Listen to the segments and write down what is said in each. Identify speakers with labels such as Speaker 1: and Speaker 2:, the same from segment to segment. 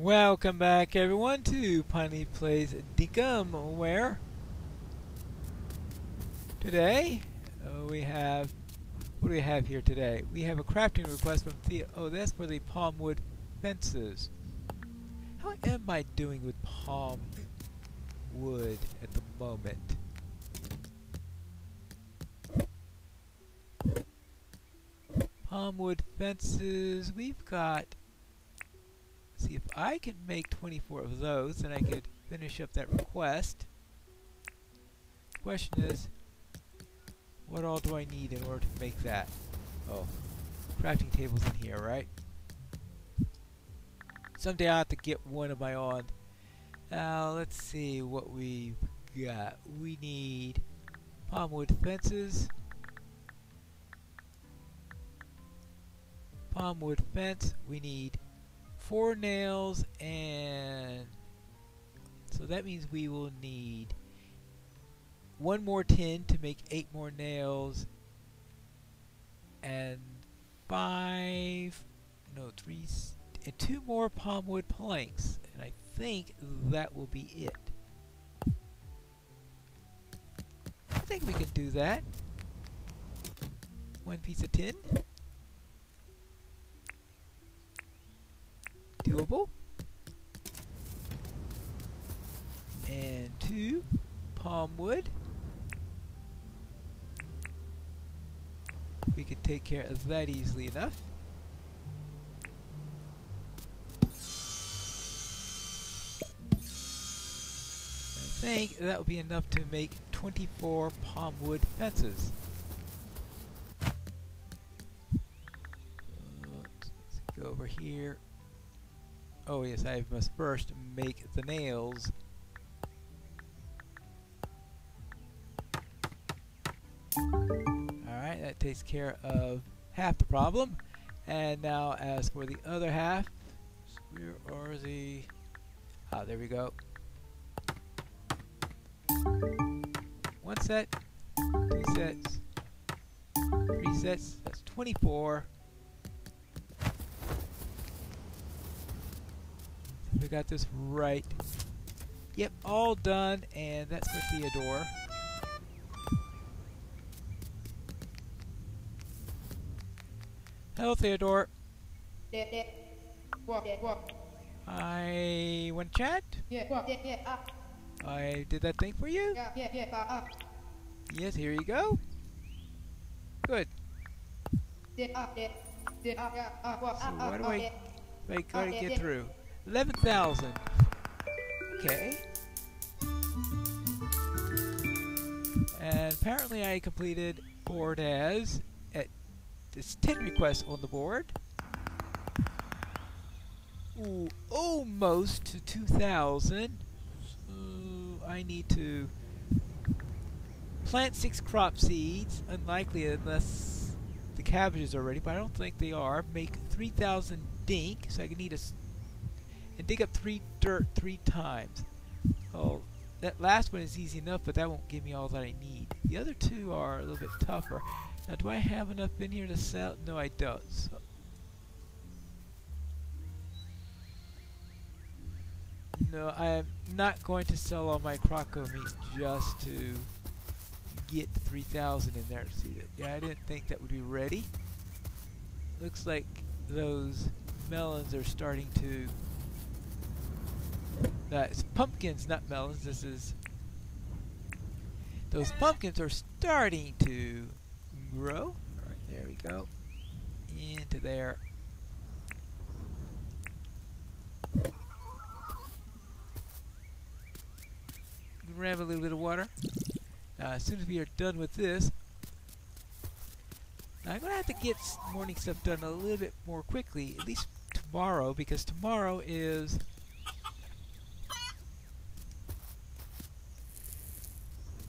Speaker 1: Welcome back, everyone, to Pineleaf Plays Dinkum, where today we have, what do we have here today? We have a crafting request from Theo. Oh, that's for the palm wood fences. How am I doing with palm wood at the moment? Palm wood fences, we've got. See if I can make 24 of those, then I could finish up that request. Question is, what all do I need in order to make that? Oh, crafting tables in here, right? Someday I'll have to get one of my own. Now let's see what we've got. We need palm wood fences. Palm wood fence. We need 4 nails, and so that means we will need 1 more tin to make 8 more nails, and 3 and 2 more palm wood planks, and I think that will be it. I think we can do that. 1 piece of tin. Doable. And 2 palm wood. We could take care of that easily enough. I think that will be enough to make 24 palm wood fences. Let's go over here. Oh yes, I must first make the nails. Alright, that takes care of half the problem. And now as for the other half, where are the... Ah, there we go. 1 set, 2 sets, 3 sets, that's 24. We got this right. Yep, all done, and that's for Theodore. Hello, Theodore. I want to chat? I did that thing for you? Yes, here you go. Good. So what do I gotta get through? 11,000. Okay. And apparently I completed board as at this 10 requests on the board. Ooh, almost to 2,000. So I need to plant 6 crop seeds. Unlikely unless the cabbages are ready, but I don't think they are. Make 3,000 dink, so I can need and dig up 3 dirt 3 times. Oh, that last one is easy enough, but that won't give me all that I need. The other 2 are a little bit tougher. Now, do I have enough in here to sell? No, I don't. So no, I am not going to sell all my croco meat just to get 3,000 in there. See that? Yeah, I didn't think that would be ready. Looks like those melons are starting to. It's pumpkins, not melons. This is. Those pumpkins are starting to grow. Alright, there we go. Into there. Grab a little bit of water. Now, as soon as we are done with this, now I'm going to have to get morning stuff done a little bit more quickly, at least tomorrow, because tomorrow is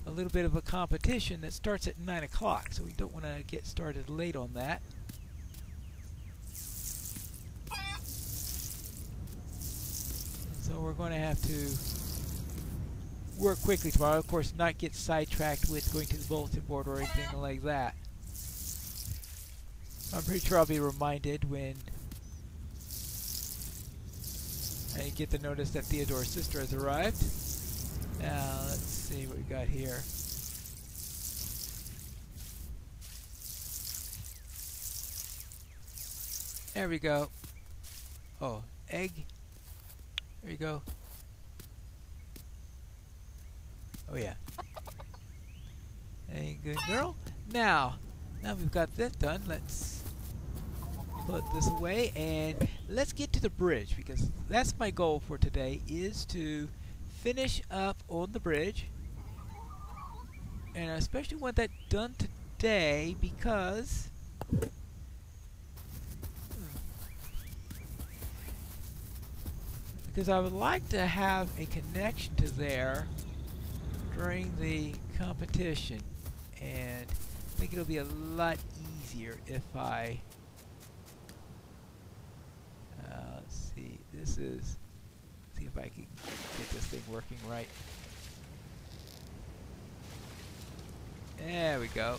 Speaker 1: a little bit of a competition that starts at 9 o'clock, so we don't want to get started late on that. So we're going to have to work quickly tomorrow. Of course, not get sidetracked with going to the bulletin board or anything like that. I'm pretty sure I'll be reminded when I get the notice that Theodore's sister has arrived. Now, let's see what we got here. There we go. Oh, egg. There you go. Oh yeah. Hey, good girl. Now we've got that done, let's put this away and let's get to the bridge, because that's my goal for today, is to finish up on the bridge. And I especially want that done today because I would like to have a connection to there during the competition, and I think it'll be a lot easier if I let's see, see if I can get this thing working right. There we go.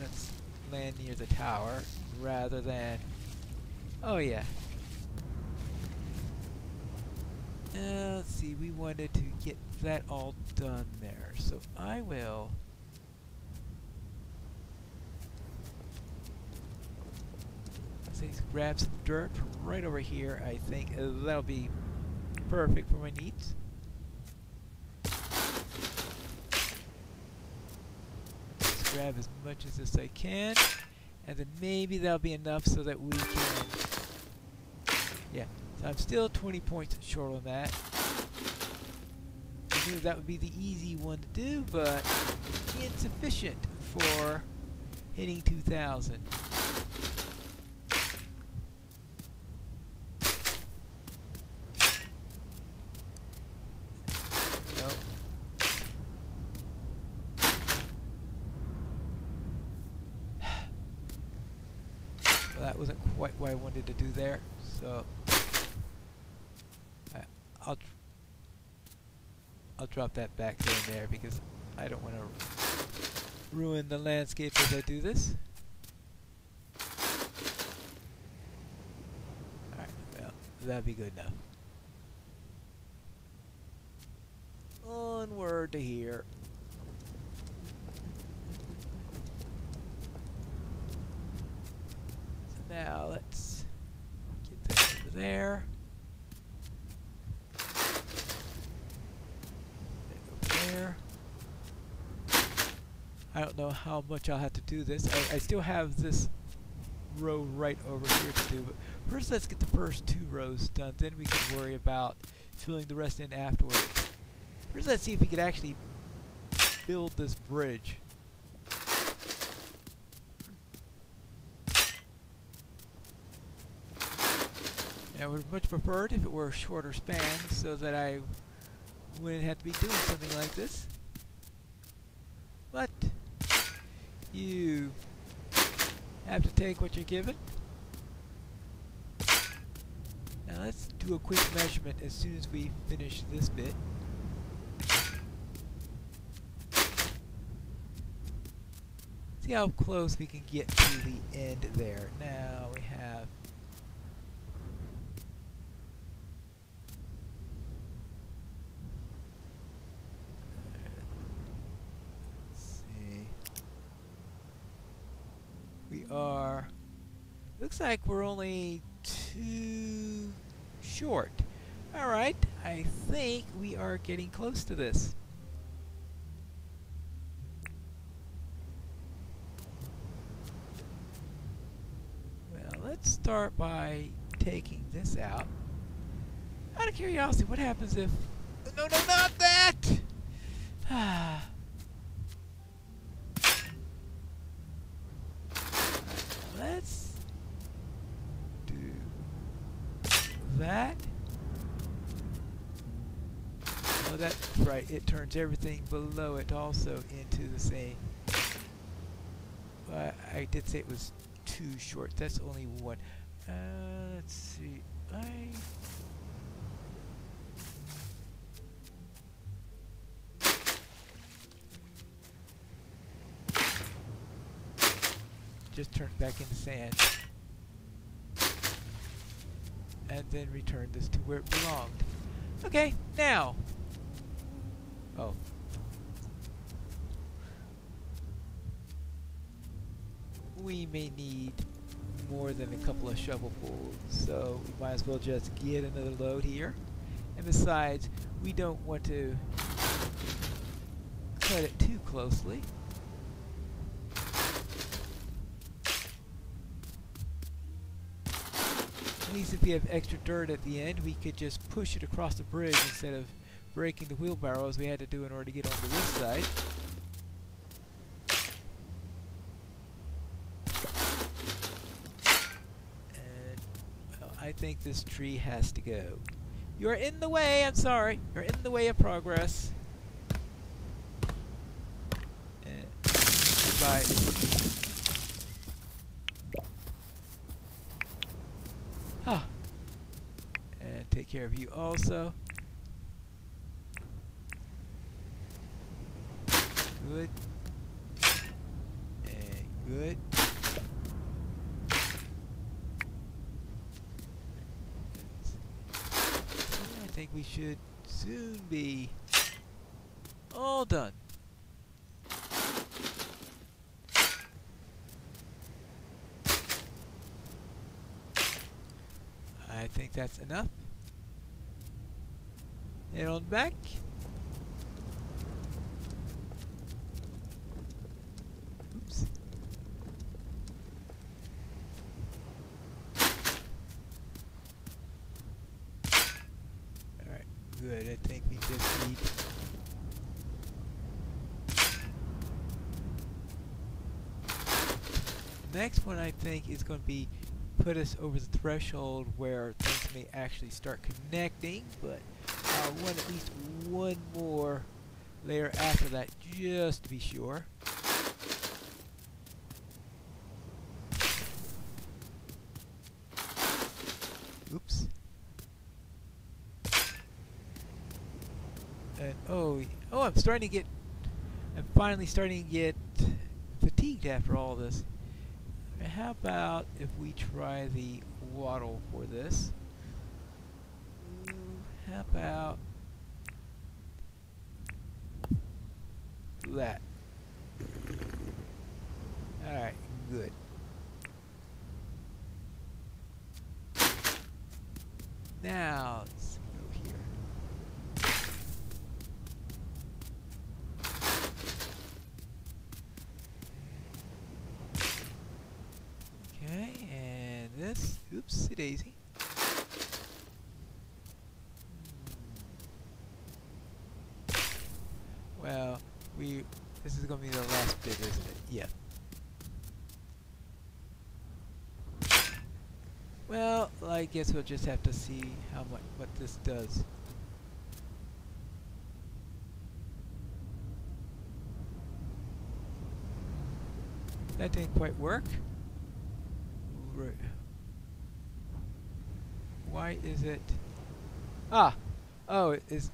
Speaker 1: Let's land near the tower rather than... Oh yeah. Let's see, we wanted to get that all done there, so I will... Let's grab some dirt from right over here. I think that'll be perfect for my needs. Let's grab as much as this I can, and then maybe that'll be enough so that we can... Yeah, so I'm still 20 points short on that. I knew that would be the easy one to do, but insufficient for hitting 2,000. That wasn't quite what I wanted to do there, so I'll drop that back here and there because I don't want to ruin the landscape as I do this. Alright, well, that'd be good enough. Onward to here. Now let's get that over there. Over there. I don't know how much I'll have to do this. I still have this row right over here to do, but first let's get the first 2 rows done, then we can worry about filling the rest in afterwards. First let's see if we could actually build this bridge. I would much prefer it if it were a shorter span so that I wouldn't have to be doing something like this. But you have to take what you're given. Now let's do a quick measurement as soon as we finish this bit. See how close we can get to the end there. Now we have... We are... Looks like we're only 2 short. Alright, I think we are getting close to this. Well, let's start by taking this out. Out of curiosity, what happens if... No, no, not that! Let's do that. Oh, that's right. It turns everything below it also into the same. I did say it was 2 short. That's only 1. Let's see. just turn it back into sand. And then return this to where it belonged. Okay, now. Oh. We may need more than a couple of shovelfuls, so we might as well just get another load here. And besides, we don't want to cut it too closely. At least if we have extra dirt at the end, we could just push it across the bridge instead of breaking the wheelbarrow as we had to do in order to get onto this side. And well, I think this tree has to go. You're in the way, I'm sorry. You're in the way of progress. Goodbye. Ah. And take care of you also. Good. And good. I think we should soon be all done. I think that's enough. Head on back. Oops. Alright, good. I think we just need next one I think is going to be put us over the threshold where things may actually start connecting, but I want at least one more layer after that just to be sure. Oops. And I'm finally starting to get fatigued after all this. How about if we try the waddle for this? How about that? Alright, good. Now, let's go here. Okay, and this, oopsie daisy. Well, this is going to be the last bit, isn't it? Yeah. Well, I guess we'll just have to see what this does. That didn't quite work. Right. Why is it? Ah! Oh, it is.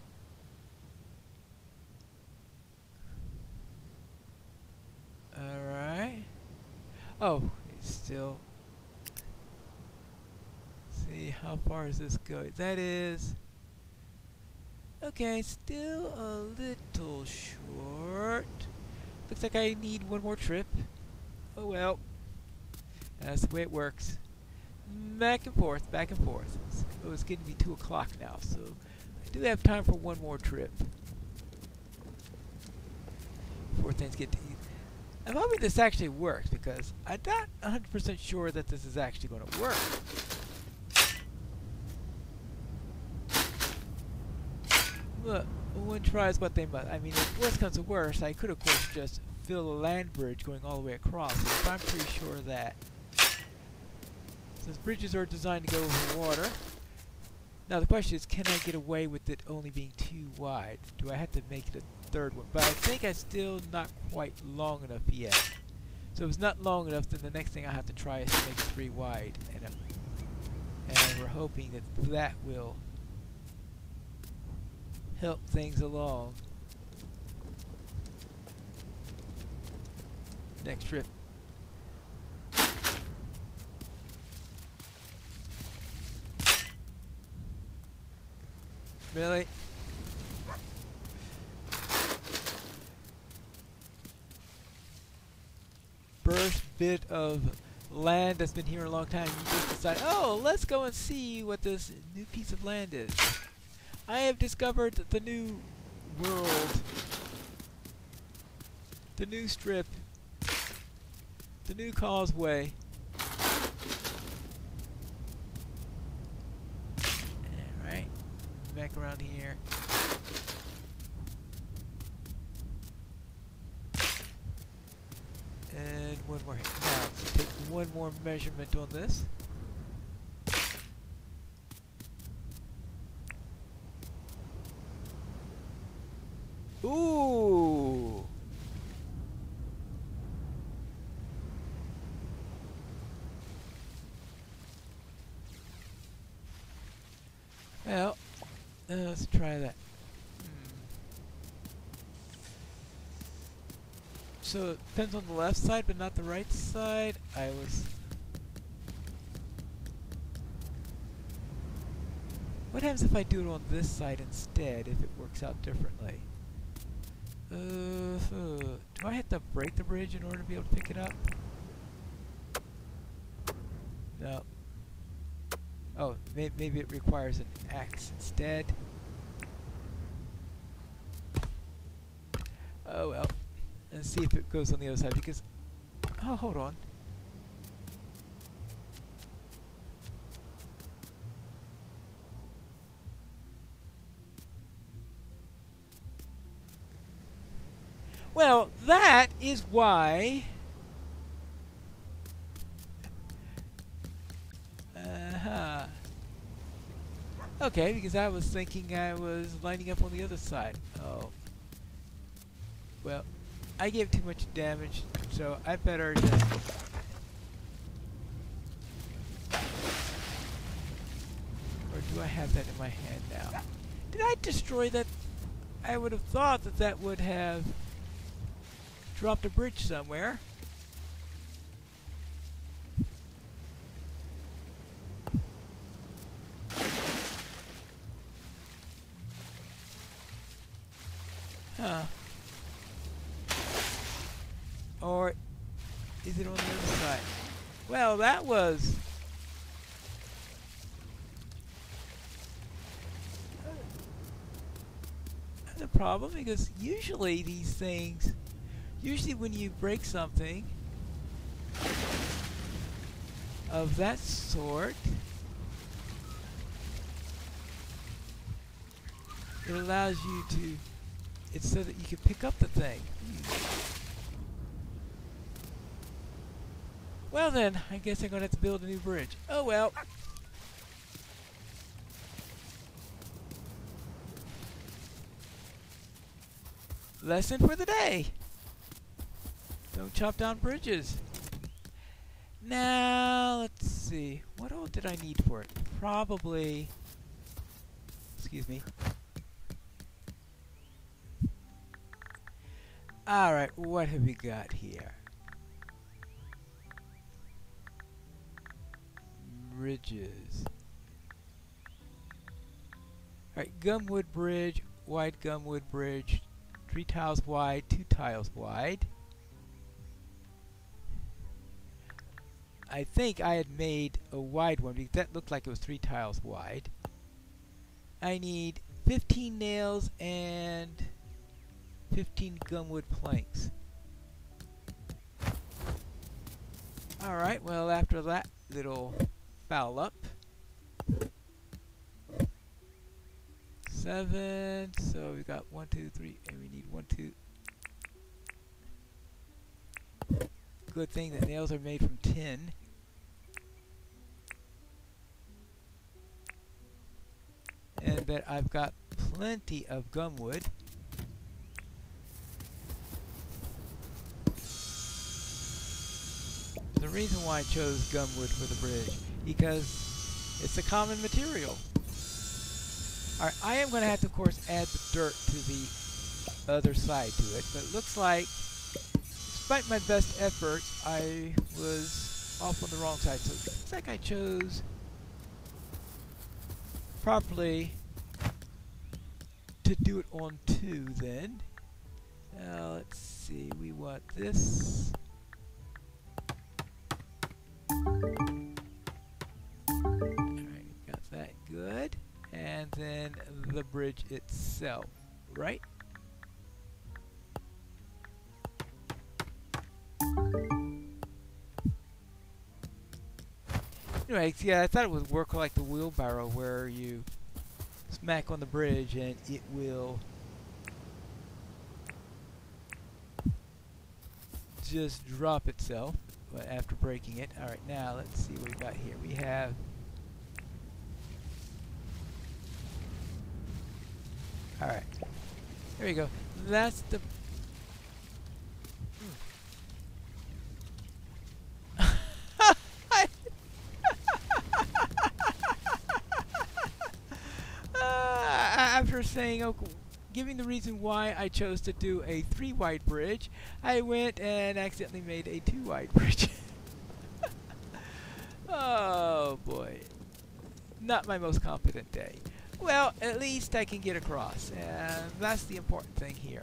Speaker 1: Alright. Oh, it's still. See, how far does this go? That is. Okay, still a little short. Looks like I need one more trip. Oh well. That's the way it works. Back and forth, back and forth. Oh, it's getting to be 2 o'clock now, so I do have time for one more trip before things get to eat. I'm hoping this actually works because I'm not 100% sure that this is actually going to work. But one tries what they must. I mean, if worst comes to worst, I could of course just fill a land bridge going all the way across. But I'm pretty sure that since bridges are designed to go over water. Now the question is, can I get away with it only being 2 wide? Do I have to make it a 3rd one? But I think I'm still not quite long enough yet. So if it's not long enough, then the next thing I have to try is to make it 3 wide. And we're hoping that that will help things along. Next trip. Really? First bit of land that's been here a long time. You just decide, oh, let's go and see what this new piece of land is. I have discovered the new world. The new strip. The new causeway. Alright. Back around here. And one more. Now, let's take one more measurement on this. Ooh! Well, let's try that. So it depends on the left side, but not the right side. What happens if I do it on this side instead, if it works out differently? Do I have to break the bridge in order to be able to pick it up? No. Oh, maybe it requires an axe instead. Oh well. And see if it goes on the other side, because... Oh, hold on. Well, that is why... Okay, because I was thinking I was lining up on the other side. Oh. Well, I gave too much damage, so I better just... Or do I have that in my hand now? Did I destroy that? I would have thought that that would have dropped a bridge somewhere. Huh. Or is it on the other side? Well, that was... the problem, because usually these things... Usually when you break something of that sort, it allows you to... It's so that you can pick up the thing. Well then, I guess I'm going to have to build a new bridge. Oh well. Lesson for the day. Don't chop down bridges. Now, let's see. What all did I need for it? Probably... Excuse me. Alright, what have we got here? Bridges. Alright, gumwood bridge, wide gumwood bridge, 3 tiles wide, 2 tiles wide. I think I had made a wide one because that looked like it was 3 tiles wide. I need 15 nails and 15 gumwood planks. Alright, well after that little foul up. 7, so we got 1, 2, 3, and we need 1, 2. Good thing that nails are made from tin. And that I've got plenty of gumwood. The reason why I chose gumwood for the bridge, because it's a common material. Alright, I am going to have to, of course, add the dirt to the other side to it, but it looks like, despite my best efforts, I was off on the wrong side. So it looks like I chose properly to do it on 2 then. Now let's see, we want this. Alright, got that good. And then the bridge itself, right? Anyway, yeah, I thought it would work like the wheelbarrow where you smack on the bridge and it will just drop itself after breaking it. Alright, now let's see what we got here. We have alright. There we go. That's the after saying, okay, giving the reason why I chose to do a 3-wide bridge, I went and accidentally made a 2-wide bridge. Oh boy. Not my most competent day. Well, at least I can get across, and that's the important thing here.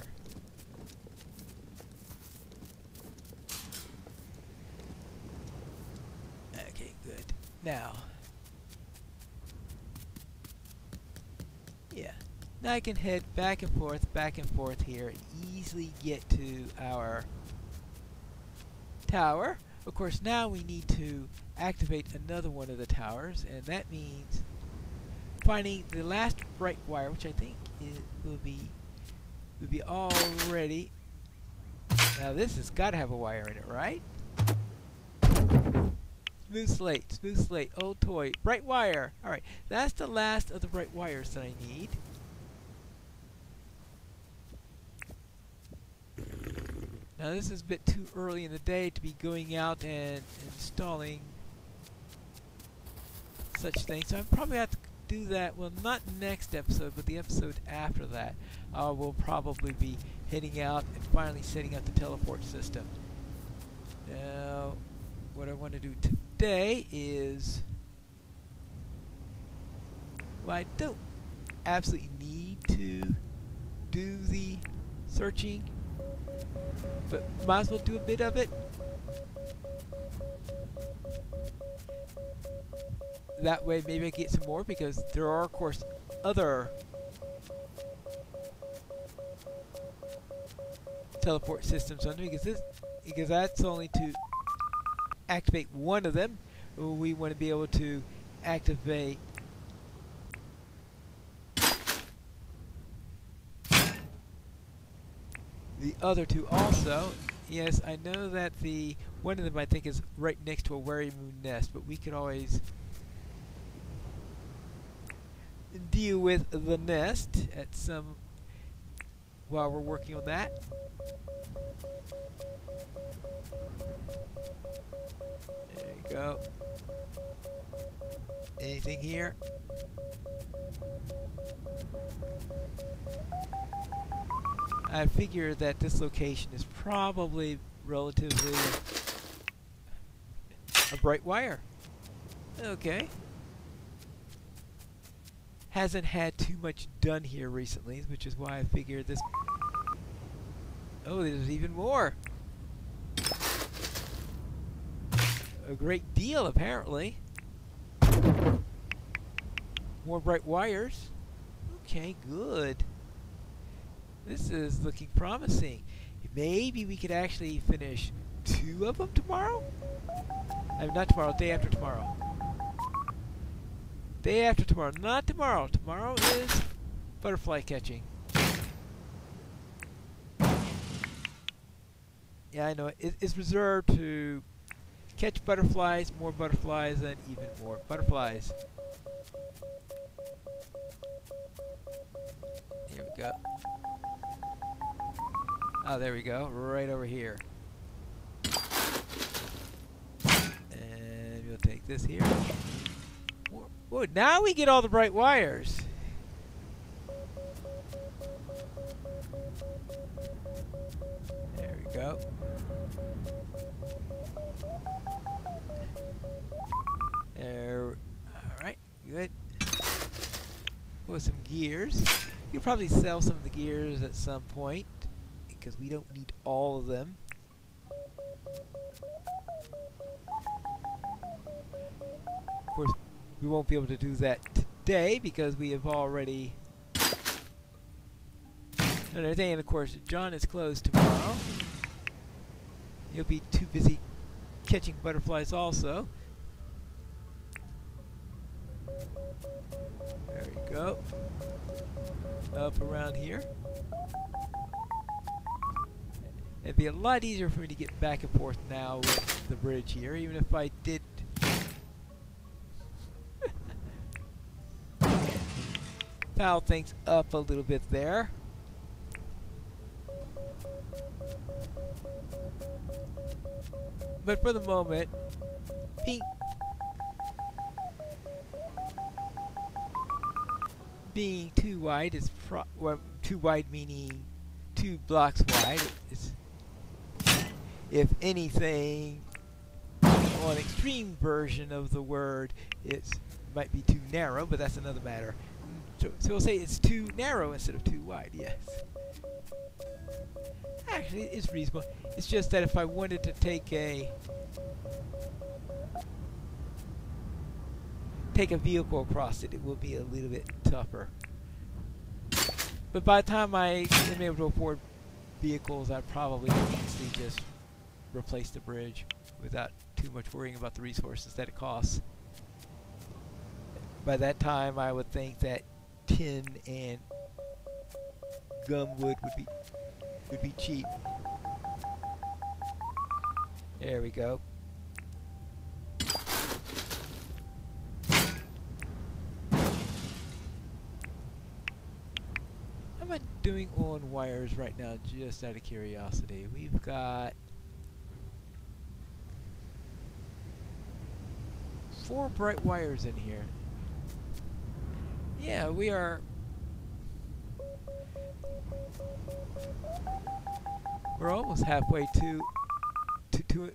Speaker 1: Okay, good. Now, yeah. Now I can head back and forth here, and easily get to our tower. Of course, now we need to activate another one of the towers, and that means finding the last bright wire, which I think will be all ready. Now this has got to have a wire in it, right? Smooth slate, old toy, bright wire. All right, that's the last of the bright wires that I need. Now this is a bit too early in the day to be going out and installing such things, so I probably have to do that, well, not next episode, but the episode after that. We'll probably be heading out and finally setting up the teleport system. Now, what I want to do today is, well, I don't absolutely need to do the searching, but might as well do a bit of it. That way maybe I can get some more, because there are of course other teleport systems on me, because that's only to activate one of them. We want to be able to activate the other two also. Yes, I know that the one of them I think is right next to a Wary Moon nest, but we could always deal with the nest at some while we're working on that. There you go. Anything here? I figure that this location is probably relatively a bright wire. Okay. Hasn't had too much done here recently, which is why I figured this. Oh, there's even more. A great deal, apparently. More bright wires. Okay, good. This is looking promising. Maybe we could actually finish 2 of them tomorrow? Not tomorrow, day after tomorrow. Day after tomorrow, not tomorrow. Tomorrow is butterfly catching. Yeah, I know. It's reserved to catch butterflies, more butterflies, and even more butterflies. Here we go. Oh, there we go. Right over here. And we'll take this here. Oh, now we get all the bright wires. There we go. There. All right. Good. With some gears. could probably sell some of the gears at some point because we don't need all of them. Of course, we won't be able to do that today because we have already done everything. And of course, John is closed tomorrow. He'll be too busy catching butterflies also. There we go. Up around here. It'd be a lot easier for me to get back and forth now with the bridge here, even if I did foul things up a little bit there. But for the moment, being too wide is well, too wide meaning 2 blocks wide. It's, if anything, on an extreme version of the word, it might be too narrow, but that's another matter. So we'll say it's too narrow instead of too wide, yes. Actually, it's reasonable. It's just that if I wanted to take a vehicle across it, it will be a little bit tougher. But by the time I am able to afford vehicles, I'd probably easily just replace the bridge without too much worrying about the resources that it costs. By that time, I would think that tin and gumwood would be cheap. There we go. How am I doing on wires right now, just out of curiosity? We've got 4 bright wires in here. Yeah, we are. We're almost halfway to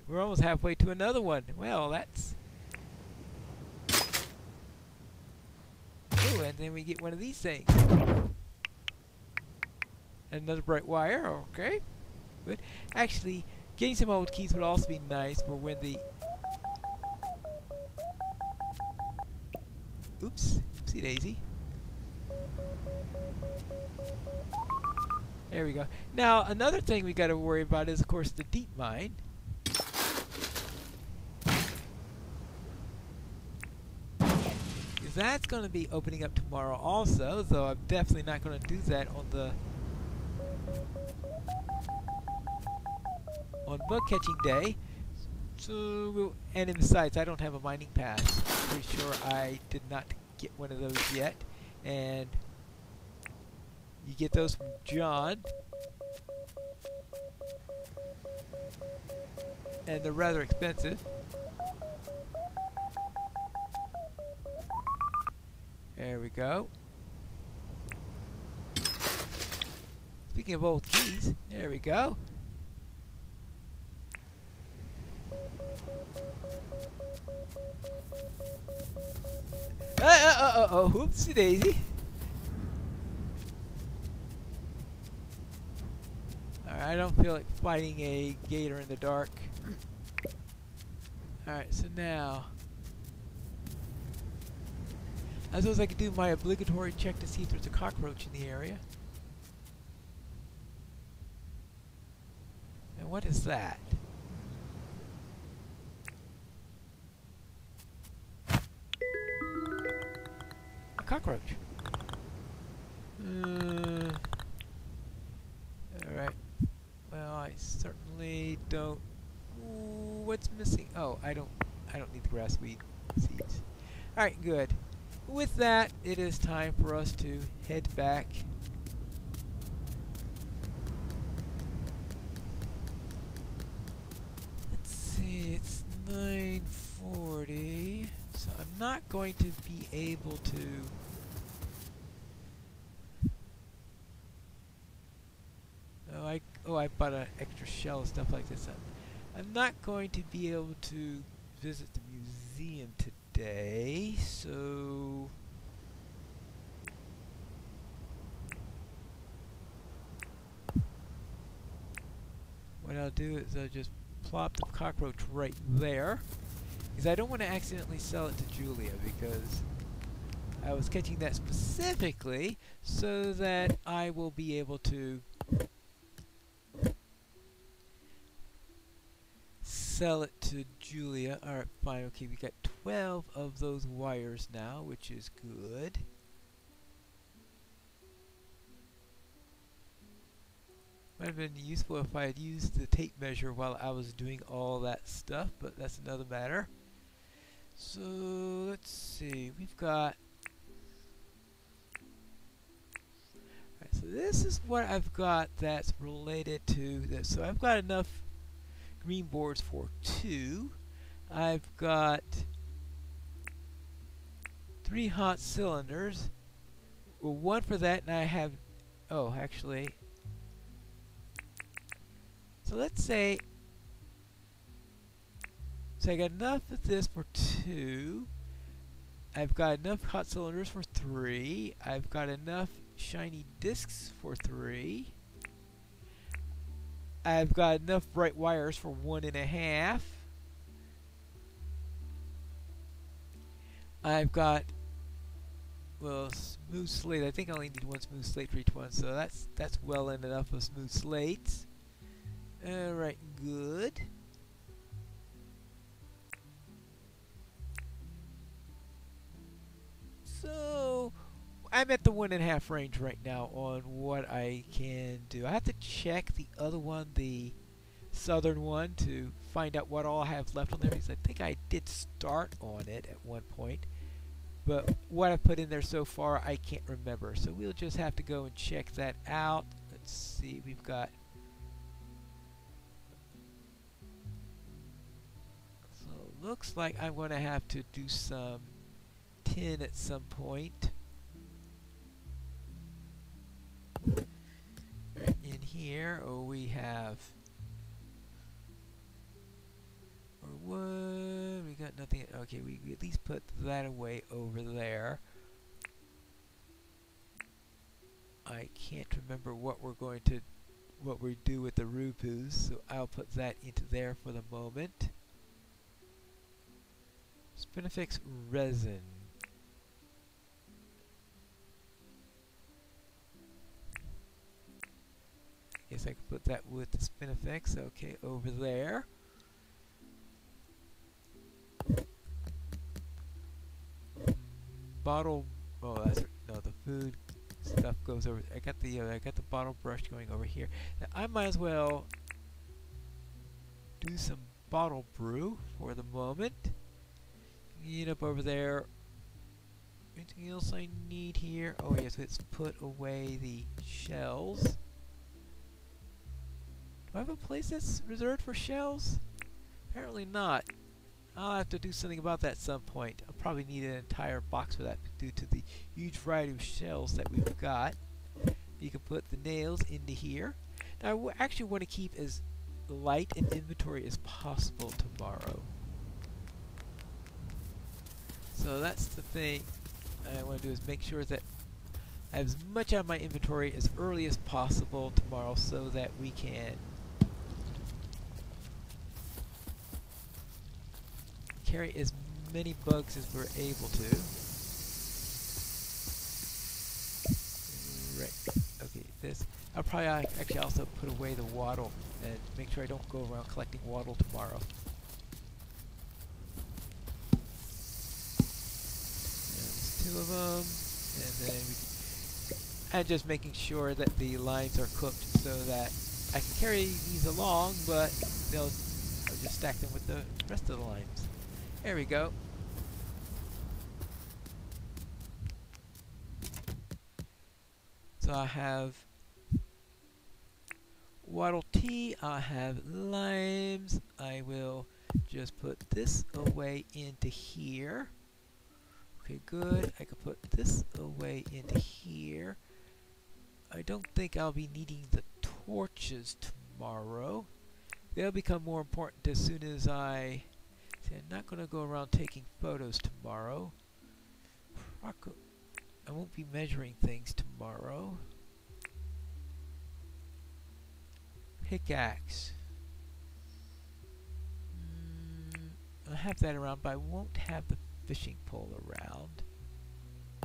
Speaker 1: we're almost halfway to another one. Well, that's. Ooh, and then we get one of these things. Another bright wire. Okay, good. Actually, getting some old keys would also be nice for when the. Oops, oopsie daisy. There we go. Now, another thing we got to worry about is, of course, the deep mine. Because that's going to be opening up tomorrow also, though I'm definitely not going to do that on bug catching day. So, and besides, I don't have a mining pass. Pretty sure I did not get one of those yet. And you get those from John. And they're rather expensive. There we go. Speaking of old keys, there we go. Whoopsie daisy. Alright, I don't feel like fighting a gator in the dark. Alright, so now I suppose I could do my obligatory check to see if there's a cockroach in the area. And what is that? A cockroach. Alright. Well, I certainly don't. Ooh, what's missing? Oh, I don't need the grassweed seeds. Alright, good. With that, it is time for us to head back. Let's see, it's 9:40, so I'm not going to be able to. I bought an extra shell and stuff like this. I'm not going to be able to visit the museum today, so I'll do is I'll just plop the cockroach right there, because I don't want to accidentally sell it to Julia, because I was catching that specifically so that I will be able to sell it to Julia. Alright, fine. Okay, we got 12 of those wires now, which is good. Might have been useful if I had used the tape measure while I was doing all that stuff, but that's another matter. So, let's see. We've got... Alright, so this is what I've got that's related to this. So I've got enough green boards for 2. I've got 3 hot cylinders. Well, 1 for that, and I have... Oh, actually... So let's say... So I got enough of this for 2. I've got enough hot cylinders for 3. I've got enough shiny discs for 3. I've got enough bright wires for 1.5. I've got, well, smooth slate. I think I only need 1 smooth slate for each one, so that's well enough of smooth slates. Alright, good. So I'm at the 1.5 range right now on what I can do. I have to check the other one, the southern one, to find out what all I have left on there, because I think I did start on it at one point, but what I've put in there so far I can't remember, so we'll just have to go and check that out. Let's see, we've got, so it looks like I'm going to have to do some tin at some point. Right in here, we have one. We got nothing. Okay, we at least put that away over there. I can't remember what we do with the rupus, so I'll put that into there for the moment. Spinifex resin. Guess I can put that with the Spinifex. Okay, over there. Bottle. Oh, that's no. The food stuff goes over. I got the bottle brush going over here. Now, I might as well do some bottle brew for the moment. Get up over there. Anything else I need here? Oh yes, let's put away the shells. Do I have a place that's reserved for shells? Apparently not. I'll have to do something about that at some point. I'll probably need an entire box for that due to the huge variety of shells that we've got. You can put the nails into here. Now I actually want to keep as light an inventory as possible tomorrow. So that's the thing I want to do, is make sure that I have as much out of my inventory as early as possible tomorrow so that we can carry as many bugs as we're able to. Right. Okay, this. I'll probably actually also put away the wattle and make sure I don't go around collecting wattle tomorrow. There's 2 of them, and then and just making sure that the lines are cooked so that I can carry these along, but I'll just stack them with the rest of the lines. There we go. So I have Waddle Tea, I have limes. I will just put this away into here. Okay, good. I can put this away into here. I don't think I'll be needing the torches tomorrow. They'll become more important as soon as I... See, I'm not going to go around taking photos tomorrow. I won't be measuring things tomorrow. Pickaxe. I'll have that around, but I won't have the fishing pole around.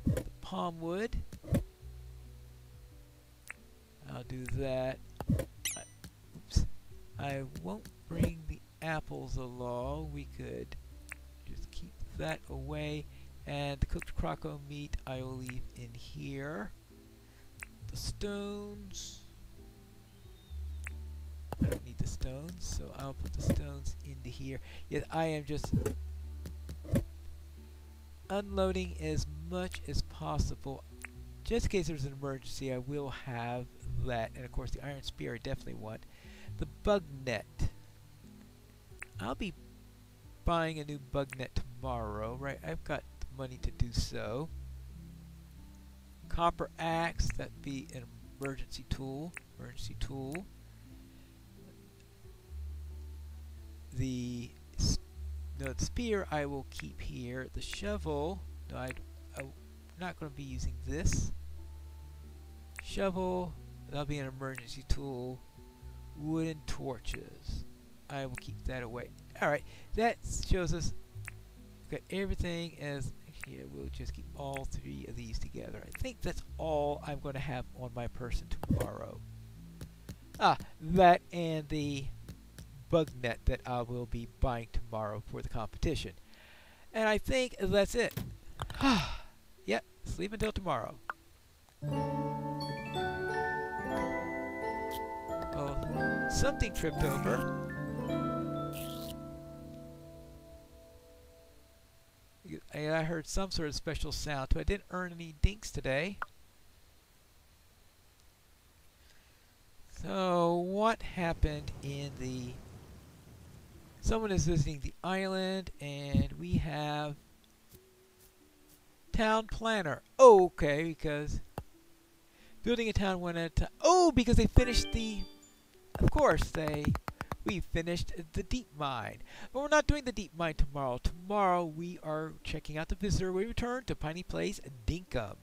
Speaker 1: The palm wood. I'll do that. Oops. I won't bring the apples along. We could just keep that away. And the cooked croco meat I will leave in here. The stones. I don't need the stones, so I'll put the stones into here. Yet I am just unloading as much as possible. Just in case there's an emergency, I will have that. And of course the iron spear I definitely want. The bug net. I'll be buying a new bug net tomorrow, right? I've got the money to do so. Copper axe, that'd be an emergency tool. The spear I will keep here. The shovel, no, I'm not going to be using this. Shovel, that'll be an emergency tool. Wooden torches, I will keep that away. Alright, that shows us we've got everything as here. We'll just keep all three of these together. I think that's all I'm going to have on my person tomorrow. That and the bug net that I will be buying tomorrow for the competition. And I think that's it. Yep, sleep until tomorrow. Oh, something tripped over. And I heard some sort of special sound, so I didn't earn any dinks today. So, what happened in the... Someone is visiting the island, and we have... Town planner. Oh, okay, because... Building a town one at a time. Oh, because they finished the... Of course, we finished the deep mine. But we're not doing the deep mine tomorrow. Tomorrow we are checking out the visitor. We return to Piney Place, Dinkum.